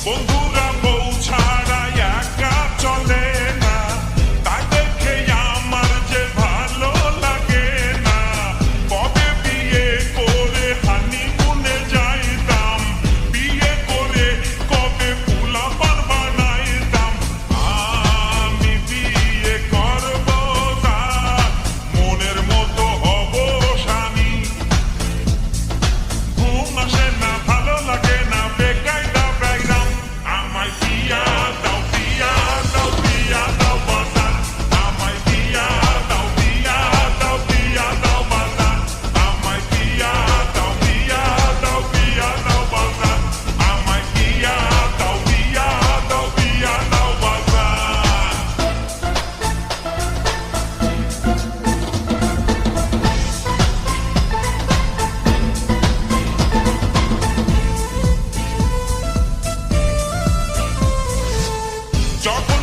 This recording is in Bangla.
বন্ধুরা বউ ছাড়া একা চলে না, তাই দেখে আমার যে ভালো লাগে না। কবে বিয়ে করে হানিমুনে যাইতাম, বিয়ে করে কবে পোলাপান বানাইতাম। আমি বিয়ে করব তার মনের মতো হব স্বামী। ঘুম আসে না, ভালো লাগে না, বেকায়দা ব্যাকগ্রাম। আমায় বিয়া দাও, বিয়া দাও, বিয়া দাও বাজার। আমায় বিয়া দাও, বিয়া দাও, বিয়া দাও বাজার। আমায় বিয়া দাও, বিয়া দাও, বিয়া দাও বাজার। আমায় বিয়া দাও, বিয়া দাও, বিয়া দাও বাজার। যখন